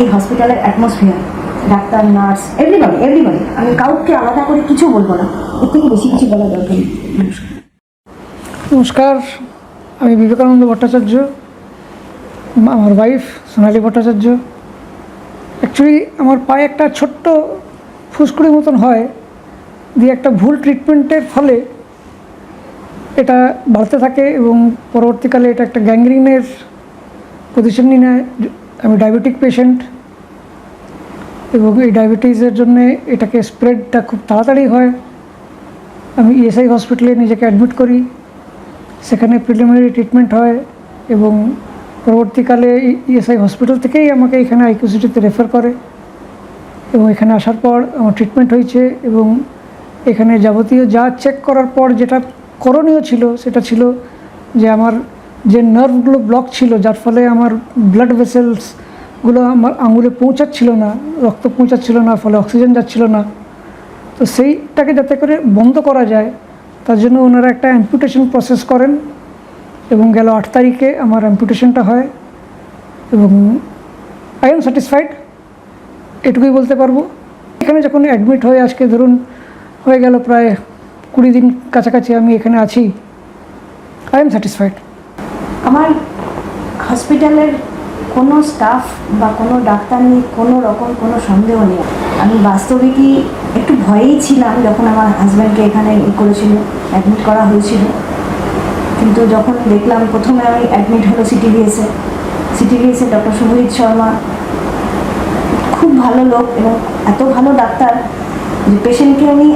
এই হসপিটালের atmosphere, doctor, nurse, everybody, আমি কাউকে আলাদা করে কিছু বলবো না, এর থেকে বেশি কিছু বলা দরকার নেই। নমস্কার, আমি বিবেকানন্দ ভট্টাচার্য, আমার ওয়াইফ সোনালী ভট্টাচার্য। অ্যাকচুয়ালি আমার পায়ে একটা ছোট্ট ফুসকুড়ির মতন হয়, দিয়ে একটা ভুল ট্রিটমেন্টের ফলে এটা বাড়তে থাকে এবং পরবর্তীকালে এটা একটা গ্যাংগ্রিনের পজিশন নিয়ে নেয়। আমি ডায়াবেটিক পেশেন্ট এবং এই ডায়াবেটিসের জন্যে এটাকে স্প্রেডটা খুব তাড়াতাড়ি হয়। আমি ইএসআই হসপিটালে নিজেকে অ্যাডমিট করি, সেখানে প্রিলিমিনারি ট্রিটমেন্ট হয় এবং পরবর্তীকালে ইএসআই হসপিটাল থেকেই আমাকে এখানে আইকিউসিটিতে রেফার করে এবং এখানে আসার পর আমার ট্রিটমেন্ট হয়েছে এবং এখানে যাবতীয় যা চেক করার পর যেটা করণীয় ছিল সেটা ছিল যে আমার যে নার্ভগুলো ব্লক ছিল, যার ফলে আমার ব্লাড ভেসেলসগুলো আমার আঙুলে পৌঁছাচ্ছিল না, রক্ত পৌঁছাচ্ছিল না, ফলে অক্সিজেন যাচ্ছিল না। তো সেইটাকে যাতে করে বন্ধ করা যায় তার জন্য ওনারা একটা অ্যাম্পুটেশন প্রসেস করেন এবং গেল 8 তারিখে আমার অ্যাম্পুটেশনটা হয় এবং আই এম স্যাটিসফাইড, এটুকুই বলতে পারবো। এখানে যখন অ্যাডমিট হয়ে আজকে ধরুন হয়ে গেল প্রায় 20 দিন কাছাকাছি আমি এখানে আছি, আই এম স্যাটিসফাইড। আমার হসপিটালের কোনো স্টাফ বা কোনো ডাক্তার নিয়ে কোনো রকম কোনো সন্দেহ নেই। আমি বাস্তবিকই একটু ভয়েই ছিলাম যখন আমার হাজব্যান্ডকে এখানে করেছিল, অ্যাডমিট করা হয়েছিল, কিন্তু যখন দেখলাম, প্রথমে আমি অ্যাডমিট হলো সিটিভিএসে ডক্টর শুভজিৎ শর্মা, খুব ভালো লোক এবং এত ভালো ডাক্তার যে পেশেন্টকে আমি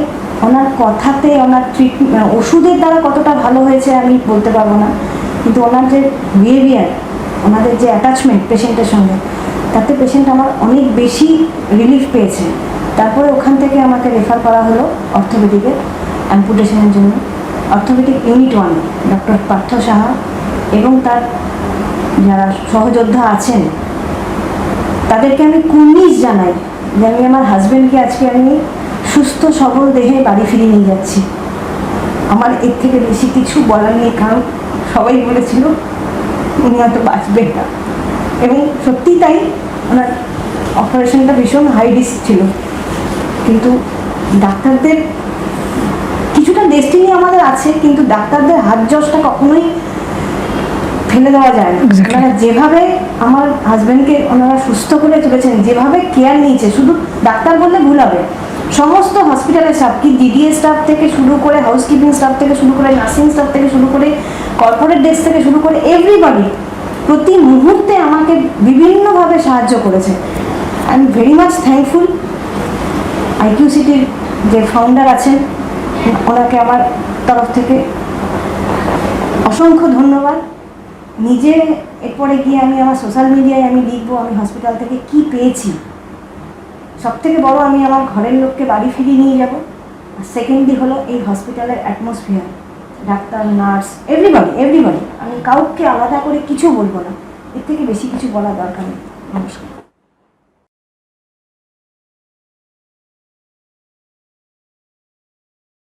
ওনার কথাতে, ওনার ট্রিটমেন্ট, ওষুধের দ্বারা কতটা ভালো হয়েছে আমি বলতে পারবো না, কিন্তু ওনার যে বিহেভিয়ার, ওনাদের যে অ্যাটাচমেন্ট পেশেন্টের সঙ্গে, তাতে পেশেন্ট আমার অনেক বেশি রিলিফ পেয়েছে। তারপরে ওখান থেকে আমাকে রেফার করা হলো অর্থোপেডিকে অ্যাম্পুটেশনের জন্য। Orthopaedic unit 1 doctor Partha Saha এবং তার যারা সহযোদ্ধা আছেন তাদেরকে আমি কুর্নিশ জানাই যে আমি আমার হাজব্যান্ডকে আজকে আমি সুস্থ সবল দেহে বাড়ি ফিরিয়ে নিয়ে যাচ্ছি। আমার এর থেকে বেশি কিছু বলার নেই, কারণ সবাই বলেছিল উনি হয়তো বাঁচবেন না, এবং সত্যিই তাই। ওনার অপারেশনটা ভীষণ হাই রিস্ক ছিল, কিন্তু ডাক্তারদের কিছুটা ডেস্টিনি আমাদের আছে, কিন্তু ডাক্তারদের হাত যশটা কখনোই ফেলে দেওয়া যায় না। ওনারা যেভাবে আমার হাজব্যান্ডকে ওনারা সুস্থ করে তুলেছেন, যেভাবে কেয়ার নিয়েছে, শুধু ডাক্তার বললে ভুল হবে, সমস্ত হসপিটালের স্টাফ, কি ডিডিএ স্টাফ থেকে শুরু করে, হাউসকিপিং স্টাফ থেকে শুরু করে, নার্সিং স্টাফ থেকে শুরু করে, কর্পোরেট ডেস্ক থেকে শুরু করে, এভরিবডি প্রতি মুহূর্তে আমাকে বিভিন্নভাবে সাহায্য করেছে। I am very much thankful. আইকিউসিটির যে ফাউন্ডার আছেন ওনাকে আমার তরফ থেকে অসংখ্য ধন্যবাদ। নিজে এরপরে গিয়ে আমি আমার সোশ্যাল মিডিয়ায় আমি লিখবো আমি হসপিটাল থেকে কি পেয়েছি। সব থেকে বড়, আমি আমার ঘরের লোককে বাড়ি ফিরিয়ে নিয়ে যাব। আর সেকেন্ডলি হলো এই হসপিটালের অ্যাটমসফিয়ার, ডাক্তার, নার্স, এভরিবডি, আমি কাউকে আলাদা করে কিছু বলবো না, এর থেকে বেশি কিছু বলা দরকার নেই। নমস্কার।